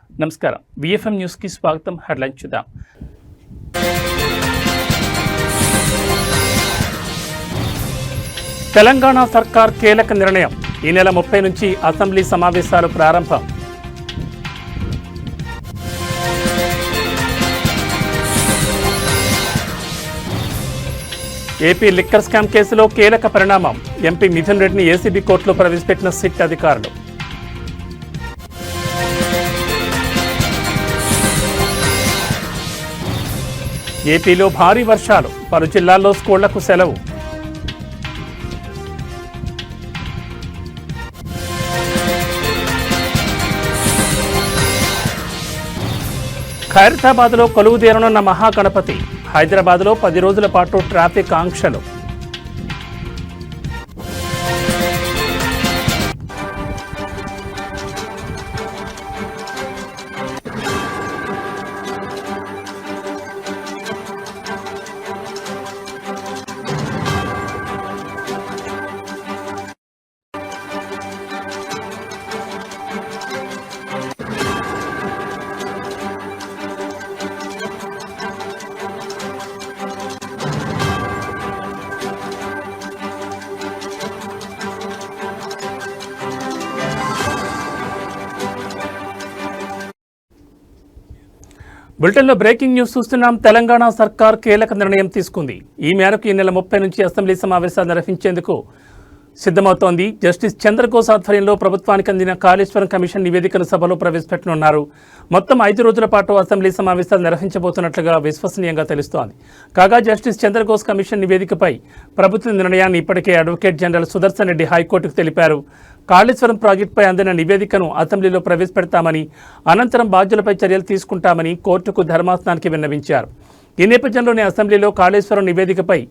నమస్కారం. VFM news కి స్వాగతం. హెడ్లైన్ చూద్దాం. తెలంగాణ సర్కార్ కీలక నిర్ణయం. ఈ నెల 30 నుంచి అసెంబ్లీ సమావేశాలు ప్రారంభం. ఏపీ లిక్కర్ స్కామ్ కేసులో కీలక పరిణామం. ఎంపీ మిథున్ రెడ్డిని ఏసీబీ కోర్టులో ప్రవేశపెట్టిన సిట్ అధికారులు. ఏపీలో భారీ వర్షాలు, పలు జిల్లాల్లో స్కూళ్లకు సెలవు. ఖైరతాబాద్లో కొలువుదీరనున్న మహాగణపతి. హైదరాబాద్లో 10 రోజుల పాటు ట్రాఫిక్ ఆంక్షలు. బులెటిన్లో బ్రేకింగ్ న్యూస్ చూస్తున్నాం. తెలంగాణ సర్కార్ కీలక నిర్ణయం తీసుకుంది. ఈ మేరకు ఈ నెల 30 నుంచి అసెంబ్లీ సమావేశాలు నిర్వహించేందుకు సిద్ధమవుతోంది. జస్టిస్ చంద్రఘోష్ ఆధ్వర్యంలో ప్రభుత్వానికి అందిన కాళేశ్వరం కమిషన్ నివేదికను సభలో ప్రవేశపెట్టనున్నారు. మొత్తం 5 రోజుల పాటు అసెంబ్లీ సమావేశాలు నిర్వహించబోతున్నట్లుగా విశ్వసనీయంగా తెలుస్తోంది. కాగా జస్టిస్ చంద్రఘోష్ కమిషన్ నివేదికపై ప్రభుత్వ నిర్ణయాన్ని ఇప్పటికే అడ్వకేట్ జనరల్ సుదర్శన్ రెడ్డి హైకోర్టుకు తెలిపారు. కాళేశ్వరం ప్రాజెక్టుపై అందిన నివేదికను అసెంబ్లీలో ప్రవేశపెడతామని, అనంతరం బాధ్యులపై చర్యలు తీసుకుంటామని కోర్టుకు ధర్మాసనానికి విన్నవించారు. ఈ నేపథ్యంలోనే అసెంబ్లీలో కాళేశ్వరం నివేదికపై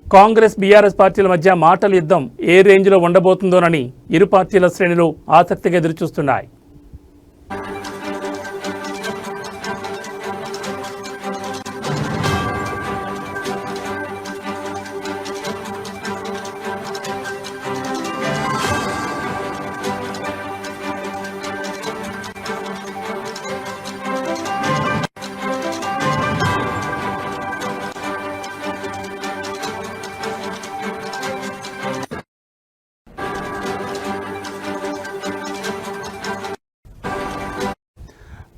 కాంగ్రెస్ బీఆర్ఎస్ పార్టీల మధ్య మాటల యుద్ధం ఏ రేంజ్లో ఉండబోతుందోనని ఇరు పార్టీల శ్రేణులు ఆసక్తిగా ఎదురుచూస్తున్నాయి.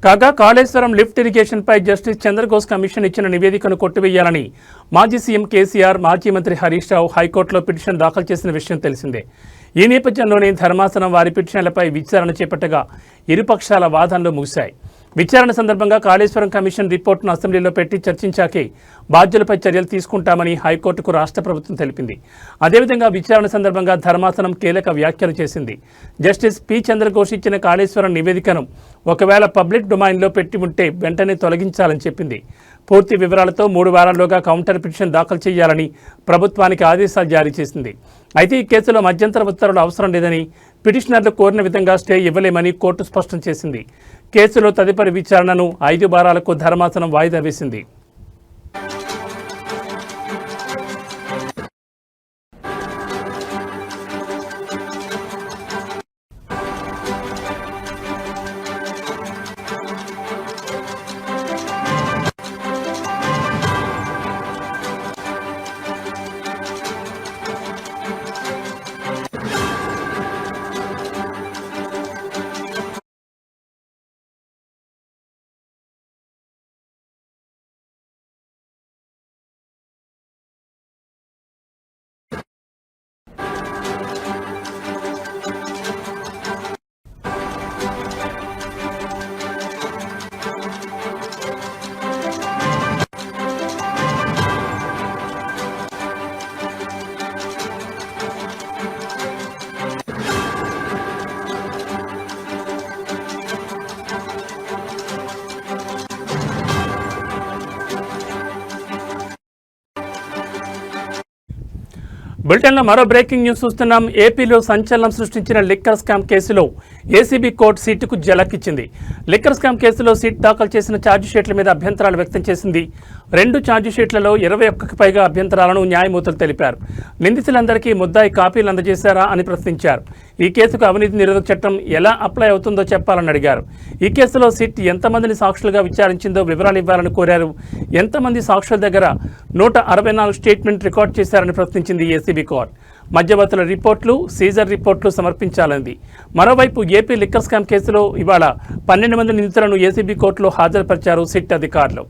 కాగా కాళేశ్వరం లిఫ్ట్ ఇరిగేషన్పై జస్టిస్ చంద్రఘోష్ కమిషన్ ఇచ్చిన నివేదికను కొట్టివేయాలని మాజీ సీఎం కేసీఆర్, మాజీ మంత్రి హరీష్ రావు హైకోర్టులో పిటిషన్ దాఖలు చేసిన విషయం తెలిసిందే. ఈ నేపథ్యంలోనే ధర్మాసనం వారి పిటిషన్లపై విచారణ చేపట్టగా ఇరుపక్షాల వాదనలు ముగిశాయి. విచారణ సందర్భంగా కాళేశ్వరం కమిషన్ రిపోర్టును అసెంబ్లీలో పెట్టి చర్చించాకే బాధ్యులపై చర్యలు తీసుకుంటామని హైకోర్టుకు రాష్ట్ర ప్రభుత్వం తెలిపింది. అదేవిధంగా విచారణ సందర్భంగా ధర్మాసనం కీలక వ్యాఖ్యలు చేసింది. జస్టిస్ పి చంద్రఘోష్ ఇచ్చిన కాళేశ్వరం నివేదికను ఒకవేళ పబ్లిక్ డొమైన్లో పెట్టి ఉంటే వెంటనే తొలగించాలని చెప్పింది. పూర్తి వివరాలతో 3 వారాల్లోగా కౌంటర్ పిటిషన్ దాఖలు చేయాలని ప్రభుత్వానికి ఆదేశాలు జారీ చేసింది. అయితే ఈ కేసులో మధ్యంతర ఉత్తర్వులు అవసరం లేదని, పిటిషనర్లు కోరిన విధంగా స్టే ఇవ్వలేమని కోర్టు స్పష్టం చేసింది. కేసులో తదుపరి విచారణను 5 వారాలకు ధర్మాసనం వాయిదా వేసింది. బులెటిన్లో మరో బ్రేకింగ్ న్యూస్ చూస్తున్నాం. ఏపీలో సంచలనం సృష్టించిన లిక్కర్ స్కామ్ కేసులో ఏసీబీ కోర్టు సిట్కు జలకిచ్చింది. లిక్కర్ స్కామ్ కేసులో సిట్ దాఖలు చేసిన ఛార్జిషీట్ల మీద అభ్యంతరాలు వ్యక్తం చేసింది. 2 ఛార్జిషీట్లలో 21కి పైగా అభ్యంతరాలను న్యాయమూర్తులు తెలిపారు. నిందితులందరికీ ముద్దాయి కాపీలు అందజేశారా అని ప్రశ్నించారు. ఈ కేసుకు అవినీతి నిరోధక చట్టం ఎలా అప్లై అవుతుందో చెప్పాలని అడిగారు. ఈ కేసులో సిట్ ఎంతమందిని సాక్షులుగా విచారించిందో వివరాలు ఇవ్వాలని కోరారు. ఎంతమంది సాక్షుల దగ్గర 164 స్టేట్మెంట్ రికార్డ్ చేశారని ప్రశ్నించింది ఏసీబీ కోర్టు. మధ్యవర్తుల రిపోర్టులు, సీజర్ రిపోర్టులు సమర్పించాలంది. మరోవైపు ఏపీ లిక్కర్ స్కామ్ కేసులో ఇవాళ 12 మంది నిందితులను ఏసీబీ కోర్టులో హాజరుపరిచారు సిట్ అధికారులు.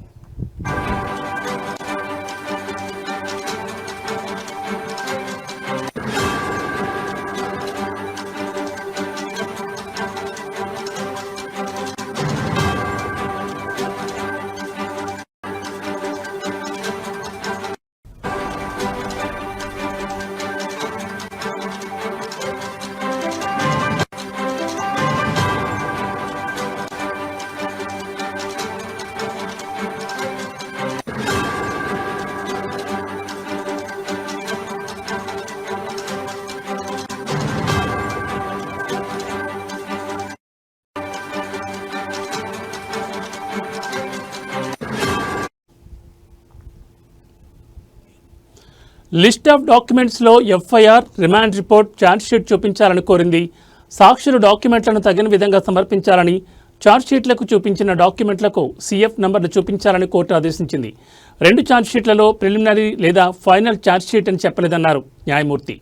లిస్ట్ ఆఫ్ డాక్యుమెంట్స్లో ఎఫ్ఐఆర్, రిమాండ్ రిపోర్ట్, ఛార్జ్షీట్ చూపించాలని కోరింది. సాక్షులు డాక్యుమెంట్లను తగిన విధంగా సమర్పించాలని, ఛార్జ్షీట్లకు చూపించిన డాక్యుమెంట్లకు సిఎఫ్ నంబర్లు చూపించాలని కోర్టు ఆదేశించింది. 2 ఛార్జ్షీట్లలో ప్రిలిమినరీ లేదా ఫైనల్ ఛార్జ్షీట్ అని చెప్పలేదన్నారు న్యాయమూర్తి.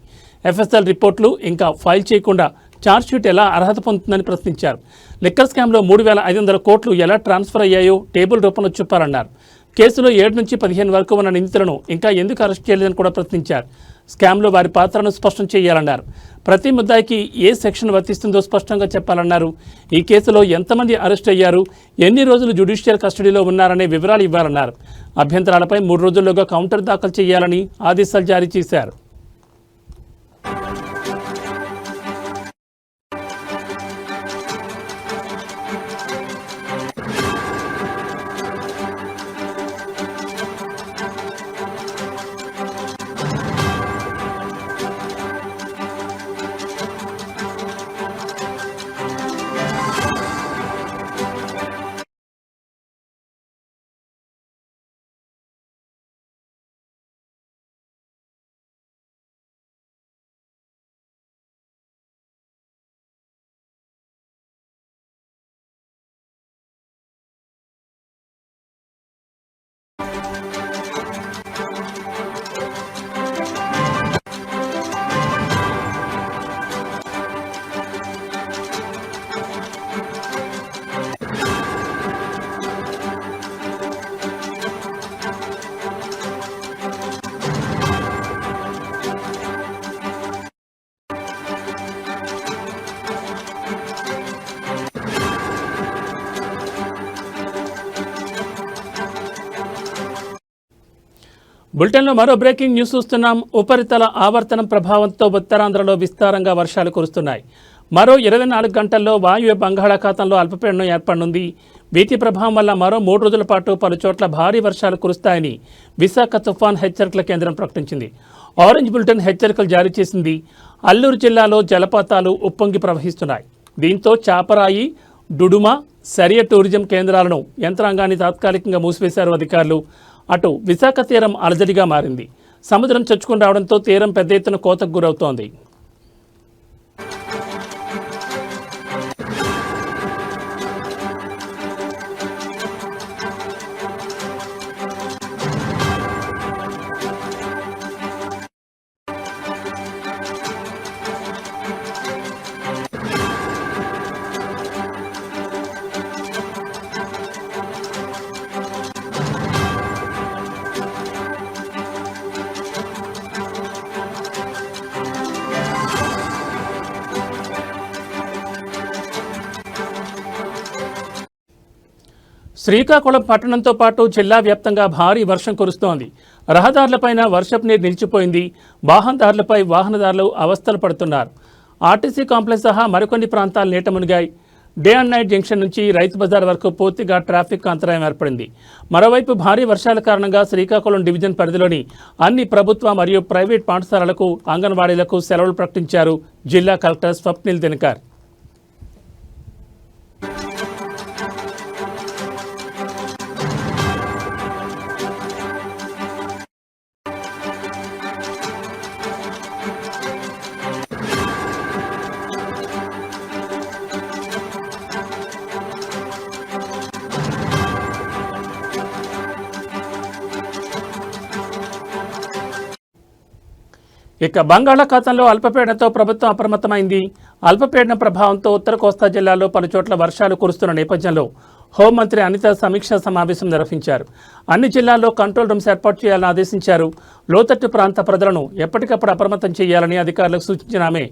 ఎఫ్ఎస్ఎల్ రిపోర్టులు ఇంకా ఫైల్ చేయకుండా ఛార్జ్షీట్ ఎలా అర్హత పొందుతుందని ప్రశ్నించారు. లిక్కర్ స్కామ్లో 3,500 కోట్లు ఎలా ట్రాన్స్ఫర్ అయ్యాయో టేబుల్ రూపంలో చూపాలన్నారు. కేసులో 7 నుంచి 15 వరకు ఉన్న నిందితులను ఇంకా ఎందుకు అరెస్ట్ చేయలేదని కూడా ప్రశ్నించారు. స్కామ్లో వారి పాత్రను స్పష్టం చేయాలన్నారు. ప్రతి ముద్దాయికి ఏ సెక్షన్ వర్తిస్తుందో స్పష్టంగా చెప్పాలన్నారు. ఈ కేసులో ఎంతమంది అరెస్ట్ అయ్యారు, ఎన్ని రోజులు జ్యుడిషియల్ కస్టడీలో ఉన్నారనే వివరాలు ఇవ్వాలన్నారు. అభ్యంతరాలపై 3 రోజుల్లోగా కౌంటర్ దాఖలు చేయాలని ఆదేశాలు జారీ చేశారు. బులెటిన్లో మరో బ్రేకింగ్ న్యూస్ చూస్తున్నాం. ఉపరితల ఆవర్తనం ప్రభావంతో ఉత్తరాంధ్రలో విస్తారంగా వర్షాలు కురుస్తున్నాయి. మరో 24 గంటల్లో వాయువ్య బంగాళాఖాతంలో అల్పపీడనం ఏర్పడనుంది. వీటి ప్రభావం వల్ల మరో 3 రోజుల పాటు పలు చోట్ల భారీ వర్షాలు కురుస్తాయని విశాఖ తుఫాన్ హెచ్చరికల కేంద్రం ప్రకటించింది. ఆరెంజ్ బులెటిన్ హెచ్చరికలు జారీ చేసింది. అల్లూరు జిల్లాలో జలపాతాలు ఉప్పొంగి ప్రవహిస్తున్నాయి. దీంతో చాపరాయి, డుడుమ, సరియ టూరిజం కేంద్రాలను యంత్రాంగాన్ని తాత్కాలికంగా మూసివేశారు అధికారులు. అటు విశాఖ తీరం అలజడిగా మారింది. సముద్రం చొచ్చుకుని రావడంతో తీరం పెద్ద ఎత్తున కోతకు గురవుతోంది. శ్రీకాకుళం పట్టణంతో పాటు జిల్లా వ్యాప్తంగా భారీ వర్షం కురుస్తోంది. రహదారులపైన వర్షపు నీరు నిలిచిపోయింది. వాహనదారులపై వాహనదారులు అవస్థలు పడుతున్నారు. ఆర్టీసీ కాంప్లెక్స్ సహా మరికొన్ని ప్రాంతాలు నీట మునిగాయి. డే అండ్ నైట్ జంక్షన్ నుంచి రైతు బజార్ వరకు పూర్తిగా ట్రాఫిక్ అంతరాయం ఏర్పడింది. మరోవైపు భారీ వర్షాల కారణంగా శ్రీకాకుళం డివిజన్ పరిధిలోని అన్ని ప్రభుత్వ మరియు ప్రైవేట్ పాఠశాలలకు, అంగన్వాడీలకు సెలవులు ప్రకటించారు జిల్లా కలెక్టర్ స్వప్నిల్ దినకర్. ఇక బంగాళాఖాతంలో అల్పపీడనంతో ప్రభుత్వం అప్రమత్తమైంది. అల్పపీడనం ప్రభావంతో ఉత్తర కోస్తా జిల్లాలో పలుచోట్ల వర్షాలు కురుస్తున్న నేపథ్యంలో హోంమంత్రి అనిత సమీక్షా సమావేశం నిర్వహించారు. అన్ని జిల్లాల్లో కంట్రోల్ రూమ్స్ ఏర్పాటు చేయాలని ఆదేశించారు. లోతట్టు ప్రాంత ప్రజలను ఎప్పటికప్పుడు అప్రమత్తం చేయాలని అధికారులకు సూచించిన ఆమె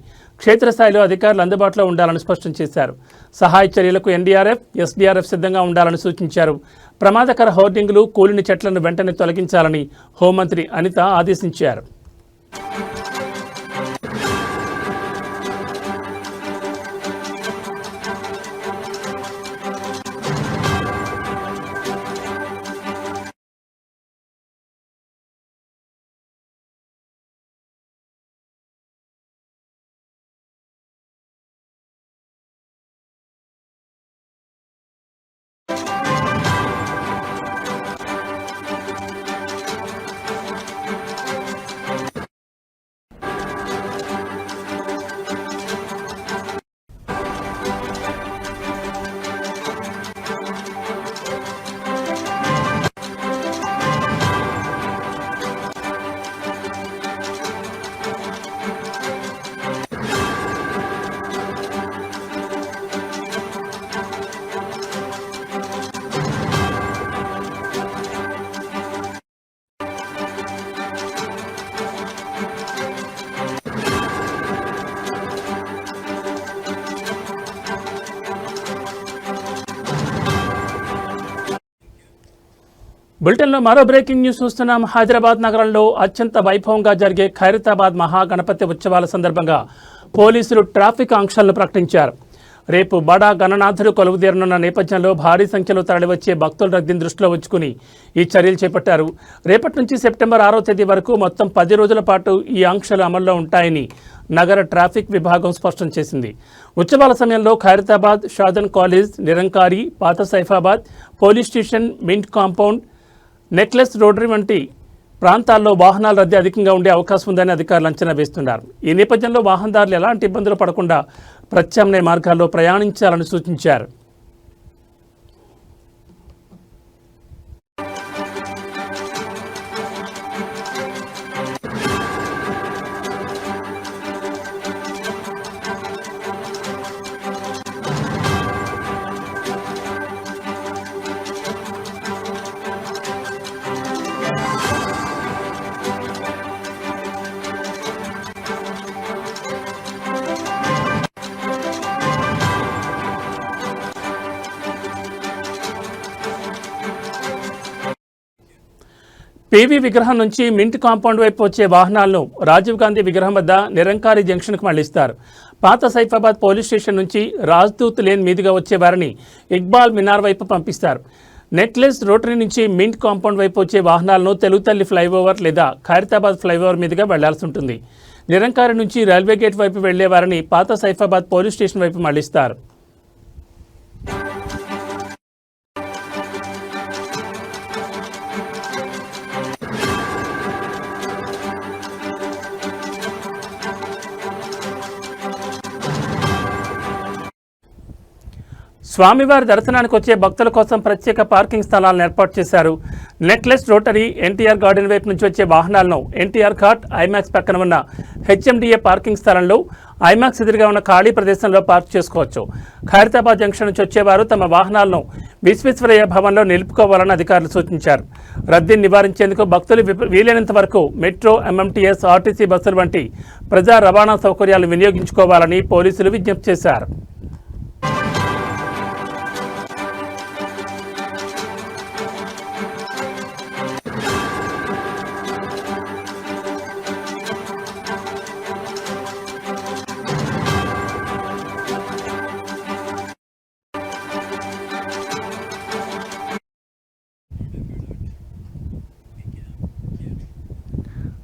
క్షేత్రస్థాయిలో అధికారులు అందుబాటులో ఉండాలని స్పష్టం చేశారు. సహాయ చర్యలకు ఎన్డీఆర్ఎఫ్, ఎస్డీఆర్ఎఫ్ సిద్ధంగా ఉండాలని సూచించారు. ప్రమాదకర హోర్డింగ్లు, కూలిన చెట్లను వెంటనే తొలగించాలని హోంమంత్రి అనిత ఆదేశించారు. బులెటిన్లో మరో బ్రేకింగ్ న్యూస్ చూస్తున్నాం. హైదరాబాద్ నగరంలో అత్యంత వైభవంగా జరిగే ఖైరతాబాద్ మహాగణపతి ఉత్సవాల సందర్భంగా పోలీసులు ట్రాఫిక్ ఆంక్షలను ప్రకటించారు. రేపు బడా గణనాథుడు కొలువుదీరనున్న నేపథ్యంలో భారీ సంఖ్యలో తరలివచ్చే భక్తుల రద్దీని దృష్టిలో ఉంచుకుని ఈ చర్యలు చేపట్టారు. రేపటి నుంచి సెప్టెంబర్ 6వ తేదీ వరకు మొత్తం 10 రోజుల పాటు ఈ ఆంక్షలు అమల్లో ఉంటాయని నగర ట్రాఫిక్ విభాగం స్పష్టం చేసింది. ఉత్సవాల సమయంలో ఖైరతాబాద్, షాదన్ కాలేజ్, నిరంకారి, పాత Saifabad, police station, mint compound, necklace rotary వంటి ప్రాంతాల్లో వాహనాల రద్దీ అధికంగా ఉండే అవకాశం ఉందని అధికారులు అంచనా వేస్తున్నారు. ఈ నేపథ్యంలో వాహనదారులు ఎలాంటి ఇబ్బందులు పడకుండా ప్రత్యామ్నాయ మార్గాల్లో ప్రయాణించాలని సూచించారు. పీవీ విగ్రహం నుంచి మింట్ కాంపౌండ్ వైపు వచ్చే వాహనాలను రాజీవ్ గాంధీ విగ్రహం వద్ద నిరంకారి జంక్షన్కు మళ్లిస్తారు. పాత సైఫాబాద్ పోలీస్ స్టేషన్ నుంచి రాజ్దూత్ లేన్ మీదుగా వచ్చే వారిని ఇక్బాల్ మినార్ వైపు పంపిస్తారు. నెక్లెస్ రోటరీ నుంచి మింట్ కాంపౌండ్ వైపు వచ్చే వాహనాలను తెలుగుతల్లి ఫ్లైఓవర్ లేదా ఖైరతాబాద్ ఫ్లైఓవర్ మీదుగా వెళ్లాల్సి ఉంటుంది. నిరంకారి నుంచి రైల్వే గేట్ వైపు వెళ్లే వారిని పాత సైఫాబాద్ పోలీస్ స్టేషన్ వైపు మళ్లిస్తారు. స్వామివారి దర్శనానికి వచ్చే భక్తుల కోసం ప్రత్యేక పార్కింగ్ స్థలాలను ఏర్పాటు చేశారు. నెక్లెస్ రోటరీ, ఎన్టీఆర్ గార్డెన్ వైపు నుంచి వచ్చే వాహనాలను ఎన్టీఆర్ ఘాట్, ఐమాక్స్ పక్కన ఉన్న హెచ్ఎండిఏ పార్కింగ్ స్థలంలో, ఐమాక్స్ ఎదురుగా ఉన్న ఖాళీ ప్రదేశంలో పార్క్ చేసుకోవచ్చు. ఖైరతాబాద్ జంక్షన్ నుంచి వచ్చేవారు తమ వాహనాలను విశ్వేశ్వరయ్య భవన్లో నిలుపుకోవాలని అధికారులు సూచించారు. రద్దీని నివారించేందుకు భక్తులు వీలైనంత వరకు మెట్రో, ఎంఎంటీఎస్, ఆర్టీసీ బస్సులు వంటి ప్రజా రవాణా సౌకర్యాలు వినియోగించుకోవాలని పోలీసులు విజ్ఞప్తి చేశారు.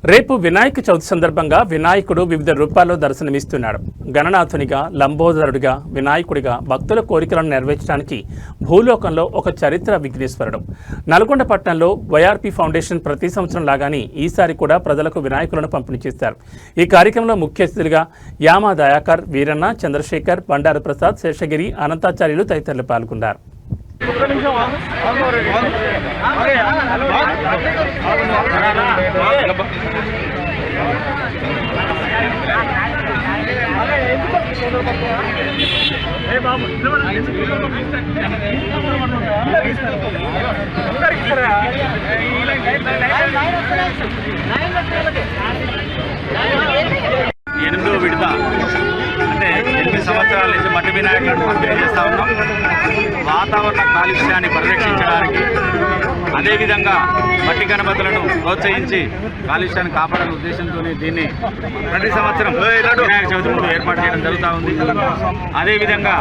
రేపు వినాయక చవితి సందర్భంగా వినాయకుడు వివిధ రూపాల్లో దర్శనమిస్తున్నాడు. గణనాథునిగా, లంబోదరుడిగా, వినాయకుడిగా భక్తుల కోరికలను నెరవేర్చడానికి భూలోకంలో ఒక చరిత్ర విఘ్నేశ్వరుడు. నల్గొండ పట్టణంలో వైఆర్పీ ఫౌండేషన్ ప్రతి సంవత్సరం లాగానే ఈసారి కూడా ప్రజలకు వినాయకులను పంపిణీ చేశారు. ఈ కార్యక్రమంలో ముఖ్య అతిథులుగా యామా దయాకర్, వీరన్న, చంద్రశేఖర్, బండారు ప్రసాద్, శేషగిరి, అనంతాచార్యులు తదితరులు పాల్గొన్నారు. ఎనిమిదో విడత అంటే 8 సంవత్సరాల నుంచి మట్టి వినాయకులను పంపిణీ చేస్తూ ఉన్నాం. వాతావరణ కాలుష్యాన్ని పరిరక్షించడానికి, అదేవిధంగా మట్టి గణపతులను ప్రోత్సహించి కాలుష్యాన్ని కాపాడాలనే ఉద్దేశంతో దీన్ని ప్రతి సంవత్సరం వినాయక చవితి ముందు ఏర్పాటు చేయడం జరుగుతూ ఉంది. అదేవిధంగా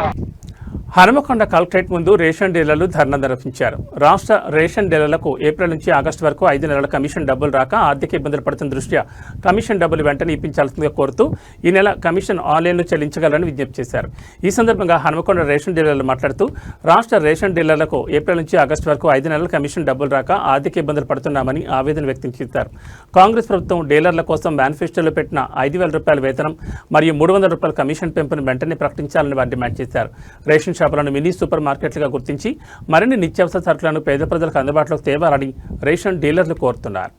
హనుమకొండ కలెక్టరేట్ ముందు రేషన్ డీలర్లు ధర్నా నిర్వహించారు. రాష్ట్ర రేషన్ డీలర్లకు ఏప్రిల్ నుంచి ఆగస్టు వరకు 5 నెలల కమిషన్ డబ్బులు రాక ఆర్థిక ఇబ్బందులు పడుతున్న దృష్ట్యా కమిషన్ డబ్బులు వెంటనే ఇప్పించాల్సిందిగా కోరుతూ ఈ నెల కమిషన్ ఆన్లైన్లో చెల్లించగలని విజ్ఞప్తి చేశారు. ఈ సందర్భంగా హనుమకొండ రేషన్ డీలర్లు మాట్లాడుతూ రాష్ట్ర రేషన్ డీలర్లకు ఏప్రిల్ నుంచి ఆగస్టు వరకు 5 నెలల కమిషన్ డబ్బులు రాక ఆర్థిక ఇబ్బందులు పడుతున్నామని ఆవేదన వ్యక్తం చేశారు. కాంగ్రెస్ ప్రభుత్వం డీలర్ల కోసం మేనిఫెస్టోలో పెట్టిన 5,000 రూపాయల వేతనం మరియు 300 రూపాయల కమిషన్ పెంపును వెంటనే ప్రకటించాలని వారు డిమాండ్ చేశారు. రేషన్ షాపులను మినీ సూపర్ మార్కెట్లుగా గుర్తించి మరిన్ని నిత్యావసర సరుకులను పేద ప్రజలకు అందుబాటులోకి తేవాలని రేషన్ డీలర్లు కోరుతున్నారు.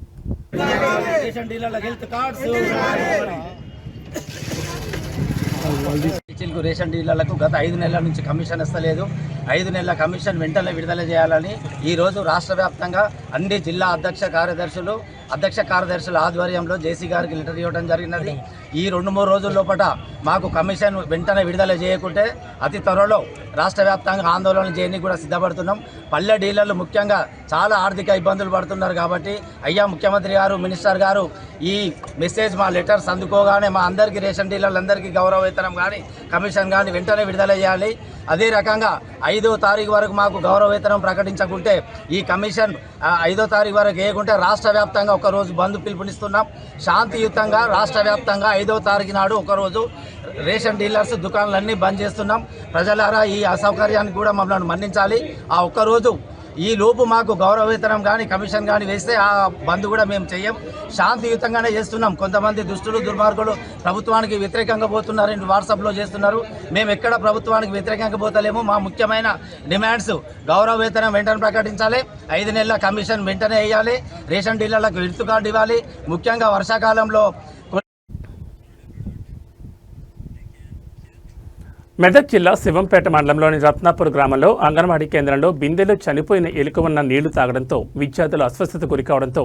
రేషన్ డీలర్లకు గత 5 నెలల నుంచి కమిషన్ ఇస్తలేదు. 5 నెలల కమిషన్ వెంటనే విడుదల చేయాలని ఈరోజు రాష్ట్ర వ్యాప్తంగా అన్ని జిల్లా అధ్యక్ష కార్యదర్శుల ఆధ్వర్యంలో జేసీ గారికి లెటర్ ఇవ్వడం జరిగినది. ఈ 2-3 రోజుల లోపల మాకు కమిషన్ వెంటనే విడుదల చేయకుంటే అతి త్వరలో రాష్ట్ర వ్యాప్తంగా ఆందోళన చేయడానికి కూడా సిద్ధపడుతున్నాం. పల్లె డీలర్లు ముఖ్యంగా చాలా ఆర్థిక ఇబ్బందులు పడుతున్నారు కాబట్టి అయ్యా ముఖ్యమంత్రి గారు, మినిస్టర్ గారు ఈ మెసేజ్ మా లెటర్స్ అందుకోగానే మా అందరికీ రేషన్ డీలర్లందరికీ గౌరవ వేతనం కానీ కమిషన్ కానీ వెంటనే విడుదల చేయాలి. అదే రకంగా 5వ తారీఖు వరకు మాకు గౌరవ వేతనం ప్రకటించకుంటే ఈ కమిషన్ 5వ తారీఖు వరకు వేయకుంటే రాష్ట్ర వ్యాప్తంగా ఒకరోజు బంద్ పిలుపునిస్తున్నాం. శాంతియుతంగా రాష్ట్ర వ్యాప్తంగా 5వ తారీఖు నాడు ఒకరోజు రేషన్ డీలర్స్ దుకాణాలన్నీ బంద్ చేస్తున్నాం. ప్రజలారా ఈ అసౌకర్యాన్ని కూడా మమ్మల్ని మన్నించాలి. ఆ ఒక్కరోజు ఈ లోపు మాకు గౌరవ వేతనం కానీ కమిషన్ కానీ వేస్తే ఆ బంద్ కూడా మేము చెయ్యం. శాంతియుతంగానే చేస్తున్నాం. కొంతమంది దుష్టులు దుర్మార్గులు ప్రభుత్వానికి వ్యతిరేకంగా పోతున్నారని వాట్సాప్లో చేస్తున్నారు. మేము ఎక్కడ ప్రభుత్వానికి వ్యతిరేకంగా పోతలేము. మా ముఖ్యమైన డిమాండ్స్ గౌరవ వేతనం వెంటనే ప్రకటించాలి, 5 నెలల కమిషన్ వెంటనే వేయాలి, రేషన్ డీలర్లకు విడుతు కార్డు ఇవ్వాలి. ముఖ్యంగా వర్షాకాలంలో మెదక్ జిల్లా శివంపేట మండలంలోని రత్నాపూర్ గ్రామంలో అంగన్వాడీ కేంద్రంలో బిందెలో చనిపోయిన ఎలుక ఉన్న నీళ్లు తాగడంతో విద్యార్థులు అస్వస్థత గురికావడంతో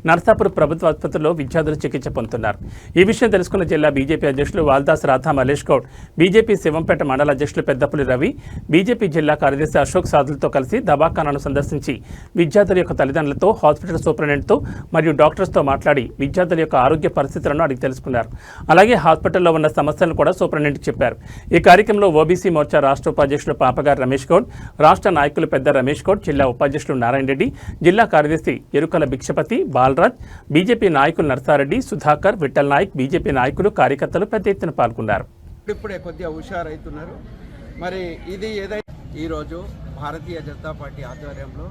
నర్సాపూర్ ప్రభుత్వ ఆసుపత్రిలో విద్యార్థులు చికిత్స పొందుతున్నారు. ఈ విషయం తెలుసుకున్న జిల్లా బీజేపీ అధ్యక్షులు వాల్దాస్ రాధా మల్లేష్ గౌడ్, బీజేపీ శివంపేట మండల అధ్యక్షులు పెద్దపులి రవి, బీజేపీ జిల్లా కార్యదర్శి అశోక్ సాదులతో కలిసి దవాఖానాను సందర్శించి విద్యార్థుల యొక్క తల్లిదండ్రులతో, హాస్పిటల్ సూపరింటెండెంట్తో మరియు డాక్టర్స్తో మాట్లాడి విద్యార్థుల యొక్క ఆరోగ్య పరిస్థితులను అడిగి తెలుసుకున్నారు. అలాగే హాస్పిటల్లో ఉన్న సమస్యలను కూడా సూపరింటెండెంట్కి చెప్పారు. ఈ కార్యక్రమంలో ఓబీసీ మోర్చా రాష్ట్ర ఉపాధ్యక్షులు పాపగారి రమేష్ గౌడ్, రాష్ట్ర నాయకులు పెద్ద రమేష్ గౌడ్, జిల్లా ఉపాధ్యక్షులు నారాయణ రెడ్డి, జిల్లా కార్యదర్శి ఎరుకల భిక్షపతి, బాలరాజ్, బీజేపీ నాయకులు నర్సారెడ్డి, సుధాకర్, విఠల్ నాయక్, బీజేపీ నాయకులు, కార్యకర్తలు పెద్ద ఎత్తున పాల్గొన్నారు. ఇప్పుడే కొద్దిగా హుషారైతున్నారు. మరి ఇది ఏదైతే ఈరోజు భారతీయ జనతా పార్టీ ఆధ్వర్యంలో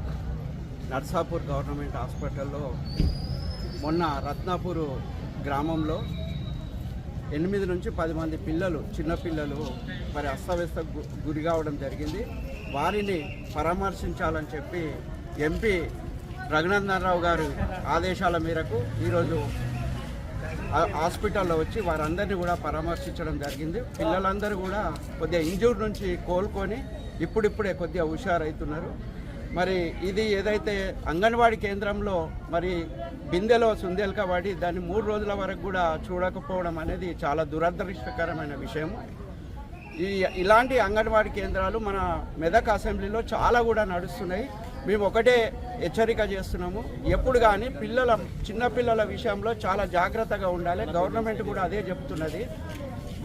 నర్సాపూర్ గవర్నమెంట్ హాస్పిటల్లో మొన్న రత్నాపూర్ గ్రామంలో 8 నుంచి 10 మంది పిల్లలు, చిన్నపిల్లలు మరి అస్తవ్యస్త గురి కావడం జరిగింది. వారిని పరామర్శించాలని చెప్పి ఎంపీ రఘునందనరావు గారు ఆదేశాల మేరకు ఈరోజు హాస్పిటల్లో వచ్చి వారందరినీ కూడా పరామర్శించడం జరిగింది. పిల్లలందరూ కూడా కొద్దిగా ఇంజూర్ నుంచి కోలుకొని ఇప్పుడిప్పుడే కొద్దిగా హుషారైతున్నారు. మరి ఇది ఏదైతే అంగన్వాడీ కేంద్రంలో మరి బిందెలో సుందెలక పడి దాన్ని 3 రోజుల వరకు కూడా చూడకపోవడం అనేది చాలా దురదృష్టకరమైన విషయం. ఇలాంటి అంగన్వాడీ కేంద్రాలు మన మెదక్ అసెంబ్లీలో చాలా కూడా నడుస్తున్నాయి. మేము ఒకటే హెచ్చరిక చేస్తున్నాము, ఎప్పుడు కానీ చిన్నపిల్లల విషయంలో చాలా జాగ్రత్తగా ఉండాలి. గవర్నమెంట్ కూడా అదే చెప్తున్నది.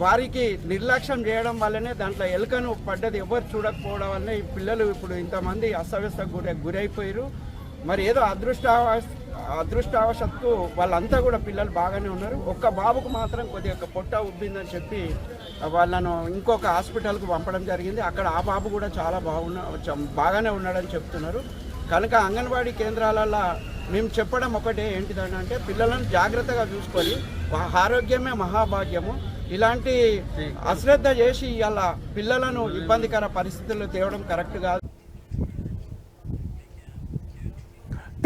వారికి నిర్లక్ష్యం చేయడం వల్లనే దాంట్లో ఎలుకను పడ్డది ఎవరు చూడకపోవడం వల్లనే ఈ పిల్లలు ఇప్పుడు ఇంతమంది అస్తవ్యస్త గురైపోయారు. మరి ఏదో అదృష్టవశాత్తు వాళ్ళంతా కూడా పిల్లలు బాగానే ఉన్నారు. ఒక్క బాబుకు మాత్రం కొద్దిగా పొట్ట ఉబ్బిందని చెప్పి వాళ్ళను ఇంకొక హాస్పిటల్కు పంపడం జరిగింది. అక్కడ ఆ బాబు కూడా చాలా బాగానే ఉన్నాడని చెప్తున్నారు. కనుక అంగన్వాడీ కేంద్రాలలో మేము చెప్పడం ఒకటే ఏంటిదంటే పిల్లలను జాగ్రత్తగా చూసుకొని ఆరోగ్యమే మహాభాగ్యము. ఇలాంటి అశ్రద్ధ చేసి ఇలా పిల్లలను ఇబ్బందికర పరిస్థితుల్లో తేవడం కరెక్ట్ కాదు.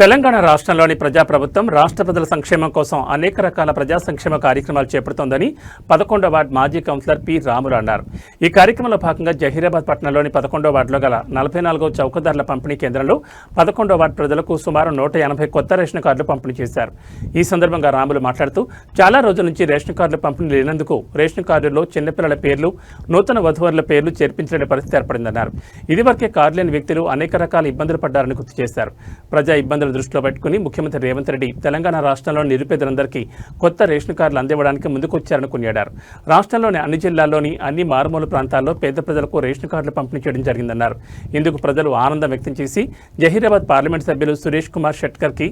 తెలంగాణ రాష్ట్రంలోని ప్రజాప్రభుత్వం రాష్ట్ర ప్రజల సంక్షేమం కోసం అనేక రకాల ప్రజా సంక్షేమ కార్యక్రమాలు చేపడుతోందని 11వ వార్డు మాజీ కౌన్సిలర్ పి రాములు అన్నారు. ఈ కార్యక్రమంలో భాగంగా జహీరాబాద్ పట్టణంలోని 11వ వార్డులో గల 44వ చౌకదారుల పంపిణీ కేంద్రంలో 11వ వార్డు ప్రజలకు సుమారు 180 కొత్త రేషన్ కార్డులు పంపిణీ చేశారు. ఈ సందర్భంగా రాములు మాట్లాడుతూ చాలా రోజుల నుంచి రేషన్ కార్డులు పంపిణీ లేనందుకు రేషన్ కార్డుల్లో చిన్నపిల్లల పేర్లు, నూతన వధువరుల పేర్లు చేర్పించలేని పరిస్థితి ఏర్పడిందన్నారు. ఇదివరకే కార్డు లేని వ్యక్తులు అనేక రకాల ఇబ్బందులు పడ్డారని గుర్తు చేశారు. ప్రజా ఇబ్బందులు దృష్టిలో పెట్టుకుని ముఖ్యమంత్రి రేవంత్ రెడ్డి తెలంగాణ రాష్ట్రంలో నిరుపేదలందరికీ కొత్త రేషన్ కార్డులు అందివ్వడానికి ముందుకొచ్చారని కొనియాడారు. రాష్ట్రంలోని అన్ని జిల్లాల్లోని అన్ని మారుమూల ప్రాంతాల్లో పేద ప్రజలకు రేషన్ కార్డులు పంపిణీ చేయడం జరిగిందన్నారు. ఇందుకు ప్రజలు ఆనందం వ్యక్తం చేసి జహీరాబాద్ పార్లమెంట్ సభ్యులు సురేష్ కుమార్ షెట్కర్కి,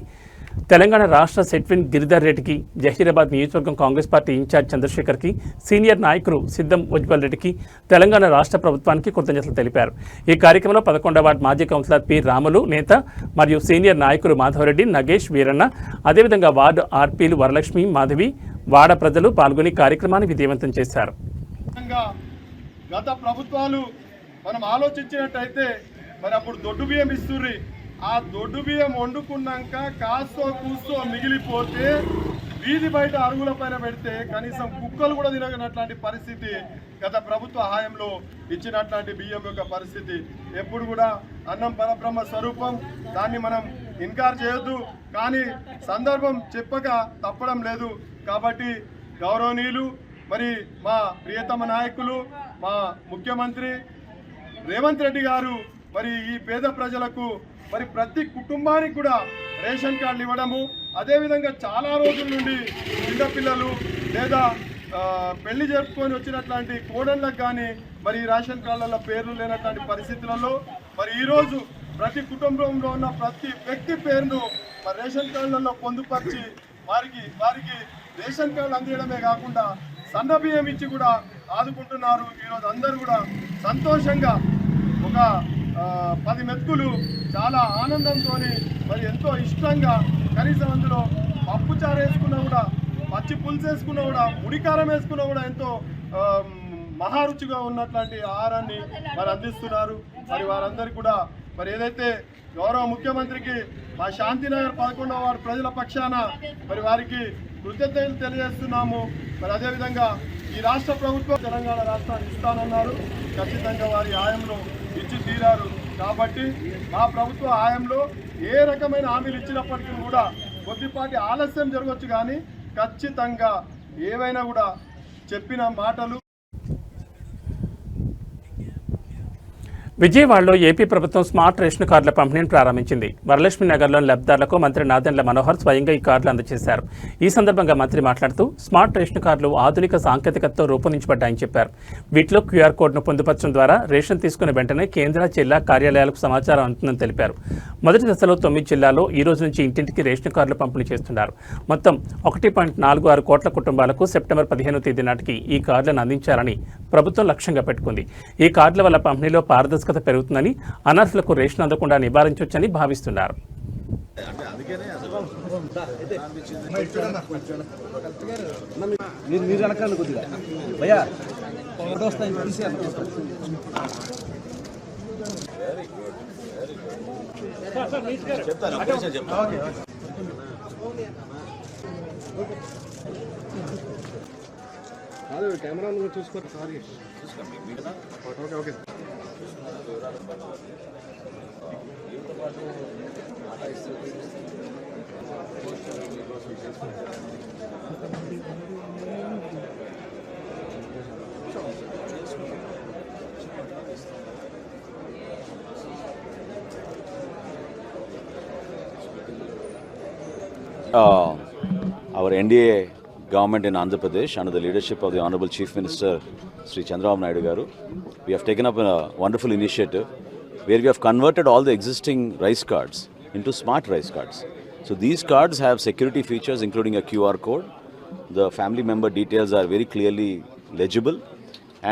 తెలంగాణ రాష్ట్ర సెట్విన్ గిరిధర్ రెడ్డికి, జహీరాబాద్ నియోజకవర్గం కాంగ్రెస్ పార్టీ ఇన్ఛార్జ్ చంద్రశేఖర్కి, సీనియర్ నాయకులు సిద్ధం ఉజ్వల్ రెడ్డికి, తెలంగాణ రాష్ట్ర ప్రభుత్వానికి కృతజ్ఞతలు తెలిపారు. ఈ కార్యక్రమంలో 11వ వార్డు మాజీ కౌన్సిలర్ పి రాములు నేత మరియు సీనియర్ నాయకులు మాధవరెడ్డి, నగేష్, వీరన్న, అదేవిధంగా వార్డు ఆర్పీలు వరలక్ష్మి, మాధవి, వాడ ప్రజలు పాల్గొని కార్యక్రమాన్ని విజయవంతం చేశారు. గత ప్రభుత్వాలు మనం ఆలోచించినట్టయితే మరి అప్పుడు దొడ్డు బియ్యం ఇస్తుర్రి. ఆ దొడ్డు బియ్యం వండుకున్నాక కాస్తో కూస్తో మిగిలిపోతే వీధి బయట అరుగుల పైన పెడితే కనీసం కుక్కలు కూడా తినగనట్లాంటి పరిస్థితి గత ప్రభుత్వ హయాంలో ఇచ్చినట్లాంటి బియ్యం యొక్క పరిస్థితి. ఎప్పుడు కూడా అన్నం పరబ్రహ్మ స్వరూపం, దాన్ని మనం ఇన్కార్ చేయొద్దు. కానీ సందర్భం చెప్పక తప్పడం లేదు. కాబట్టి గౌరవనీయులు మరి మా ప్రియతమ నాయకులు మా ముఖ్యమంత్రి రేవంత్ రెడ్డి గారు మరి ఈ పేద ప్రజలకు మరి ప్రతి కుటుంబానికి కూడా రేషన్ కార్డులు ఇవ్వడము, అదేవిధంగా చాలా రోజుల నుండి చిన్నపిల్లలు లేదా పెళ్లి జరుపుకొని వచ్చినట్లాంటి కోడళ్ళకు కానీ మరి ఈ రేషన్ కార్డులలో పేర్లు లేనటువంటి పరిస్థితులలో మరి ఈరోజు ప్రతి కుటుంబంలో ఉన్న ప్రతి వ్యక్తి పేరును మరి రేషన్ కార్డులలో పొందుపరిచి వారికి రేషన్ కార్డులు అందించడమే కాకుండా సన్న బియ్యం ఇచ్చి కూడా ఆదుకుంటున్నారు. ఈరోజు అందరూ కూడా సంతోషంగా ఒక 10 మెతుకులు చాలా ఆనందంతో మరి ఎంతో ఇష్టంగా, కనీసం అందులో పప్పు చారు వేసుకున్నా కూడా, పచ్చి పులుసు వేసుకున్నా కూడా, ముడికారం వేసుకున్నా కూడా ఎంతో మహారుచిగా ఉన్నట్లాంటి ఆహారాన్ని మరి అందిస్తున్నారు. మరి వారందరికీ కూడా మరి ఏదైతే గౌరవ ముఖ్యమంత్రికి మా శాంతినగర్ 11వ వార్డు ప్రజల పక్షాన మరి వారికి కృతజ్ఞతలు తెలియజేస్తున్నాము. మరి అదేవిధంగా ఈ రాష్ట్ర ప్రభుత్వం తెలంగాణ రాష్ట్రాన్ని ఇస్తానన్నారు. ఖచ్చితంగా వారి హాయంలో ఇచ్చి తీరారు. కాబట్టి మా ప్రభుత్వ హాయంలో ఏ రకమైన హామీలు ఇచ్చినప్పటికీ కూడా కొద్దిపాటి ఆలస్యం జరగవచ్చు, కానీ ఖచ్చితంగా ఏవైనా కూడా చెప్పిన మాటలు. విజయవాడలో ఏపీ ప్రభుత్వం స్మార్ట్ రేషన్ కార్డుల పంపిణీని ప్రారంభించింది. వరలక్ష్మి నగర్లోని లబ్ధిదారులకు మంత్రి నాదెండ్ల మనోహర్ స్వయంగా ఈ కార్డులు అందజేశారు. ఈ సందర్భంగా మంత్రి మాట్లాడుతూ స్మార్ట్ రేషన్ కార్డులు ఆధునిక సాంకేతికతతో రూపొందించబడ్డాయని చెప్పారు. వీటిలో క్యూఆర్ కోడ్ను పొందుపరచడం ద్వారా రేషన్ తీసుకున్న వెంటనే కేంద్ర జిల్లా కార్యాలయాలకు సమాచారం అందుతుందని తెలిపారు. మొదటి దశలో 9 జిల్లాల్లో ఈ రోజు నుంచి ఇంటింటికి రేషన్ కార్డులు పంపిణీ చేస్తున్నారు. మొత్తం 1.46 కోట్ల కుటుంబాలకు సెప్టెంబర్ 15వ తేదీ నాటికి ఈ కార్డులను అందించాలని ప్రభుత్వం లక్ష్యంగా పెట్టుకుంది. ఈ కార్డుల వల్ల పంపిణీలో పారదర్శకత పెరుగుతుందని, అనర్హులకు రేషన్ అందకుండా నివారించవచ్చని భావిస్తున్నారు. కెమెరా చూసుకోండి. Sorry okay okay. Our NDA government in Andhra Pradesh, under the leadership of the Honorable Chief Minister Sri Chandrababu Naidu Garu, we have taken up a wonderful initiative where we have converted all the existing rice cards into smart rice cards. So these cards have security features including a QR code. The family member details are very clearly legible,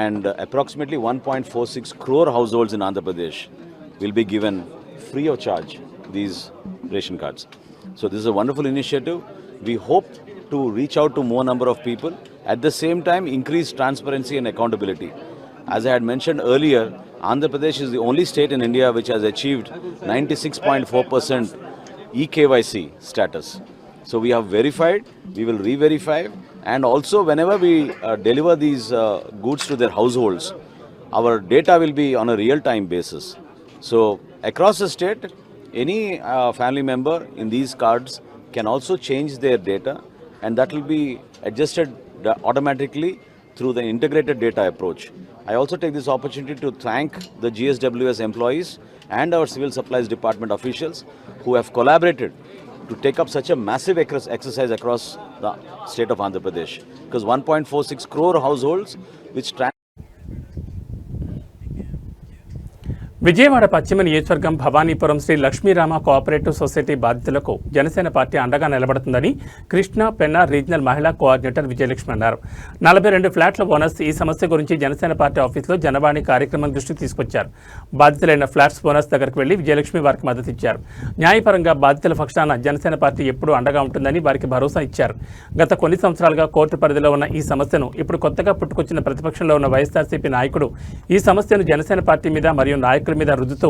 and approximately 1.46 crore households in Andhra Pradesh will be given free of charge these ration cards. So this is a wonderful initiative. We hope to reach out to more number of people, at the same time increase transparency and accountability. As I had mentioned earlier, Andhra Pradesh is the only state in India which has achieved 96.4% eKYC status. So we have verified, we will re-verify, and also whenever we deliver these goods to their households, our data will be on a real-time basis. So across the state, any family member in these cards can also change their data, and that will be adjusted automatically through the integrated data approach. I also take this opportunity to thank the GSWS employees and our Civil Supplies Department officials who have collaborated to take up such a massive exercise across the state of Andhra Pradesh, because 1.46 crore households which Vijayawada పశ్చిమ నియోజకవర్గం Bhavanipuram Shri Lakshmirama cooperative society బాధితులకు Janasena party అండగా నిలబడుతుందని Krishna Penna regional మహిళా coordinator Vijayalakshmi అన్నారు. 42 ఫ్లాట్ల bonus ఈ సమస్య గురించి Janasena party ఆఫీసులో జనవాణి కార్యక్రమం దృష్టికి తీసుకొచ్చారు. బాధితులైన ఫ్లాట్స్ బోనస్ దగ్గరకు వెళ్లి విజయలక్ష్మి వారికి మద్దతు ఇచ్చారు. న్యాయపరంగా బాధితుల పక్షాన జనసేన పార్టీ ఎప్పుడూ అండగా ఉంటుందని వారికి భరోసా ఇచ్చారు. గత కొన్ని సంవత్సరాలుగా కోర్టు పరిధిలో ఉన్న ఈ సమస్యను ఇప్పుడు కొత్తగా పుట్టుకొచ్చిన ప్రతిపక్షంలో ఉన్న వైఎస్ఆర్సీపీ నాయకుడు ఈ సమస్యను జనసేన పార్టీ మీద మరియు నాయకుల మీద రుద్దుతూ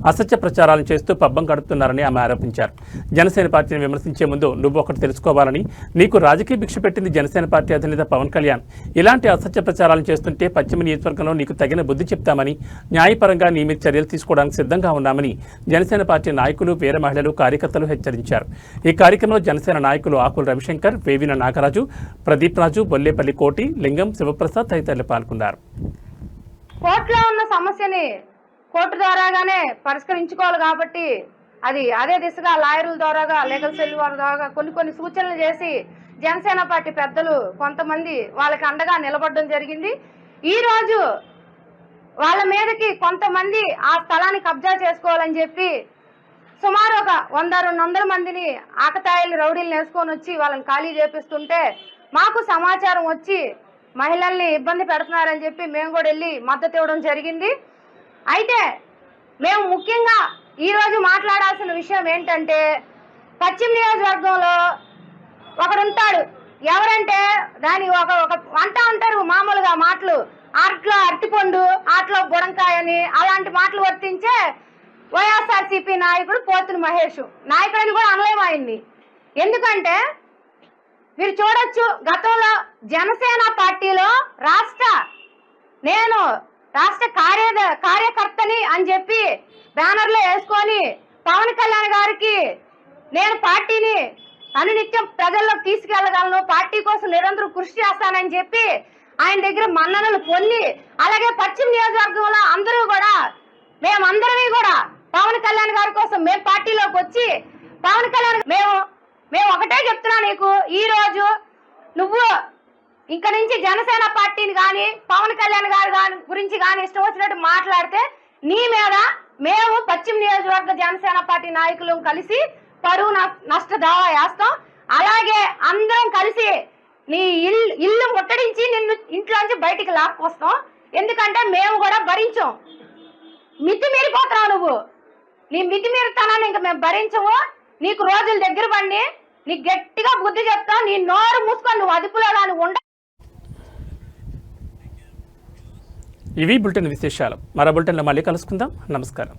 అసత్య ప్రచారాలను చేస్తూ పబ్బం గడుపుతున్నారని ఆమె ఆరోపించారు. జనసేన పార్టీని విమర్శించే ముందు నువ్వు ఒకటి తెలుసుకోవాలని, నీకు రాజకీయ భిక్ష పెట్టింది జనసేన పార్టీ అధినేత పవన్ కళ్యాణ్. ఇలాంటి అసత్య ప్రచారాలను చేస్తుంటే పశ్చిమ నియోజకవర్గంలో నీకు తగిన బుద్ధి చెప్తామని, న్యాయపరంగా నీ మీద చర్యలు తీసుకోవడానికి సిద్ధంగా ఉన్నామని జనసేన పార్టీ నాయకులు, వీర మహిళలు, కార్యకర్తలు హెచ్చరించారు. ఈ కార్యక్రమంలో జనసేన నాయకులు ఆకుల రవిశంకర్, వేవిన నాగరాజు, ప్రదీప్ రాజు, బొల్లేపల్లి కోటి, లింగం, శివప్రసాద్ తదితరులు పాల్గొన్నారు. కోర్టులో ఉన్న సమస్యని కోర్టు ద్వారాగానే పరిష్కరించుకోవాలి కాబట్టి అదే దిశగా లాయర్ల ద్వారాగా, లీగల్ సెల్ వారి ద్వారా కొన్ని సూచనలు చేసి జనసేన పార్టీ పెద్దలు కొంతమంది వాళ్ళకి అండగా నిలబడడం జరిగింది. ఈ రోజు వాళ్ళ మీదకి కొంతమంది ఆ స్థలాన్ని కబ్జా చేసుకోవాలని చెప్పి సుమారు ఒక 100-200 మందిని ఆకతాయిలు, రౌడీలు వేసుకొని వచ్చి వాళ్ళని ఖాళీ చేపిస్తుంటే మాకు సమాచారం వచ్చి మహిళల్ని ఇబ్బంది పెడుతున్నారని చెప్పి మేము కూడా వెళ్ళి మద్దతు ఇవ్వడం జరిగింది. అయితే మేము ముఖ్యంగా ఈరోజు మాట్లాడాల్సిన విషయం ఏంటంటే, పశ్చిమ నియోజకవర్గంలో ఒకడుంటాడు, ఎవరంటే దాని ఒక అంటా ఉంటారు మామూలుగా మాటలు, ఆట్లో అరటిపండు, ఆట్లో బుడంకాయ అని అలాంటి మాటలు వర్తించే వైఎస్ఆర్సీపీ నాయకుడు పోతుని మహేష్ నాయకుడిని కూడా అనలేమైంది. ఎందుకంటే మీరు చూడొచ్చు, గతంలో జనసేన పార్టీలో నేను రాష్ట్ర కార్యకర్తని అని చెప్పి బ్యానర్లో వేసుకొని పవన్ కళ్యాణ్ గారికి నేను పార్టీని అనునిత్యం ప్రజల్లోకి తీసుకెళ్లగలను, పార్టీ కోసం నిరంతరం కృషి చేస్తానని చెప్పి ఆయన దగ్గర మన్ననలు పొంది, అలాగే పశ్చిమ నియోజకవర్గంలో అందరూ కూడా మేమందరమీ కూడా పవన్ కళ్యాణ్ గారి కోసం మేము పార్టీలోకి వచ్చి పవన్ కళ్యాణ్ మేము ఒకటే చెప్తున్నా నీకు, ఈ రోజు నువ్వు ఇంక నుంచి జనసేన పార్టీని కానీ పవన్ కళ్యాణ్ గారి గురించి కానీ ఇష్టం వచ్చినట్టు మాట్లాడితే నీ మీద మేము పశ్చిమ నియోజకవర్గ జనసేన పార్టీ నాయకులు కలిసి పరువు నష్ట దావా వేస్తాం. అలాగే అందరం కలిసి నీ ఇల్లు ముట్టడించి నిన్ను ఇంట్లోంచి బయటికి లాక్కొస్తాం. ఎందుకంటే మేము కూడా భరించాం. మితిమీరిపోతున్నావు నువ్వు, నీ మితిమీరుతానని ఇంక మేము భరించము. నీకు రోజులు దగ్గర పడి నీకు గట్టిగా బుద్ధి చెప్తాం. నీ నోరు మూసుకొని నువ్వు అదుపులో కానీ ఉండ. ఇవి బులెటిన్ విశేషాలు. మరో బులెటిన్లో మళ్ళీ కలుసుకుందాం. నమస్కారం.